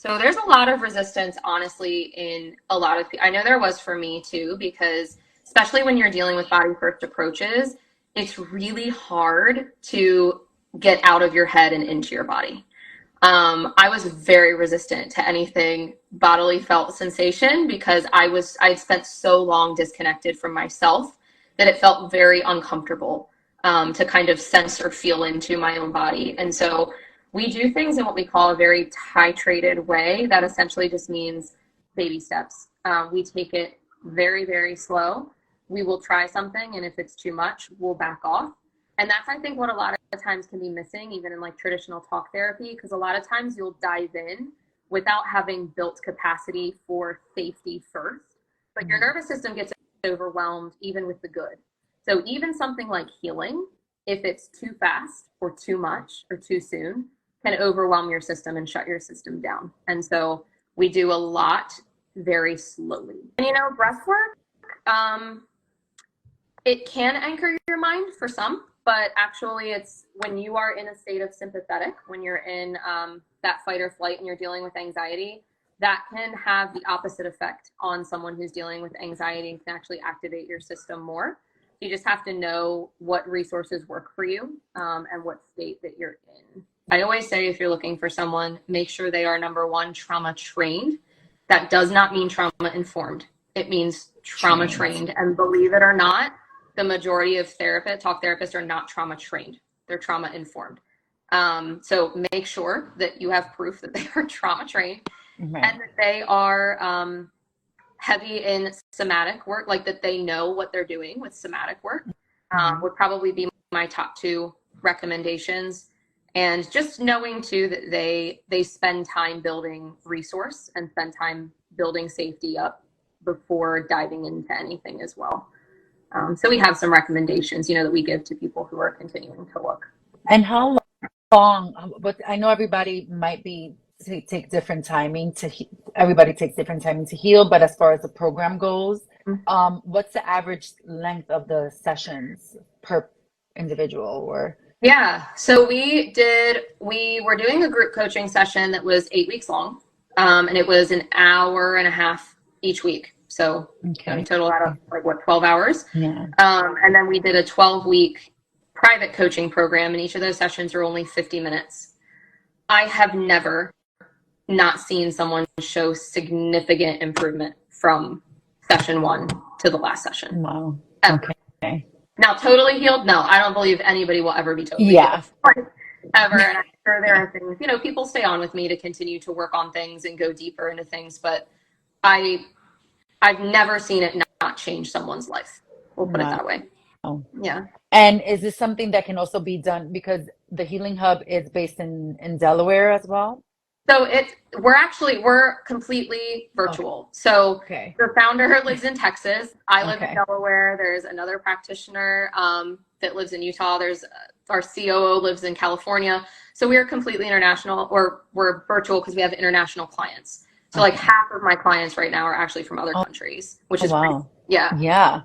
So there's a lot of resistance, honestly, in a lot of people. I know there was for me too, because especially when you're dealing with body first approaches, it's really hard to get out of your head and into your body. I was very resistant to anything bodily felt sensation because I'd spent so long disconnected from myself that it felt very uncomfortable to kind of sense or feel into my own body. And so we do things in what we call a very titrated way. That essentially just means baby steps. We take it very, very slow. We will try something, and if it's too much, we'll back off. And that's, I think, what a lot of times can be missing, even in like traditional talk therapy, because a lot of times you'll dive in without having built capacity for safety first. But your nervous system gets overwhelmed even with the good. So even something like healing, if it's too fast or too much or too soon, can overwhelm your system and shut your system down. And so we do a lot very slowly. And breath work, it can anchor your mind for some, but actually it's when you are in a state of sympathetic, when you're in that fight or flight and you're dealing with anxiety, that can have the opposite effect on someone who's dealing with anxiety and can actually activate your system more. You just have to know what resources work for you and what state that you're in. I always say if you're looking for someone, make sure they are, number one, trauma trained. That does not mean trauma informed. It means trauma trained. And believe it or not, the majority of talk therapists are not trauma trained. They're trauma informed. So make sure that you have proof that they are trauma trained and that they are heavy in somatic work, like that they know what they're doing with somatic work, would probably be my top two recommendations. And just knowing too that they spend time building resource and spend time building safety up before diving into anything as well. So we have some recommendations, that we give to people who are continuing to look. And how long, but I know everybody might take different timing everybody takes different timing to heal, but as far as the program goes, what's the average length of the sessions per individual? Or yeah, so we were doing a group coaching session that was 8 weeks long, and it was an hour and a half each week. So total out of 12 hours. Yeah. And then we did a 12-week private coaching program, and each of those sessions are only 50 minutes. I have never not seen someone show significant improvement from session one to the last session. Wow. Ever. Okay. Now, totally healed? No, I don't believe anybody will ever be totally healed. Ever. And I'm sure there are things, people stay on with me to continue to work on things and go deeper into things, but I've never seen it not change someone's life. We'll put it that way. Oh. Yeah. And is this something that can also be done because the Healing Hub is based in Delaware as well? So we're completely virtual. So the founder lives in Texas. I live in Delaware. There's another practitioner that lives in Utah. There's our COO lives in California. So we are completely international, or we're virtual because we have international clients. So like half of my clients right now are actually from other countries, which is wow. Yeah.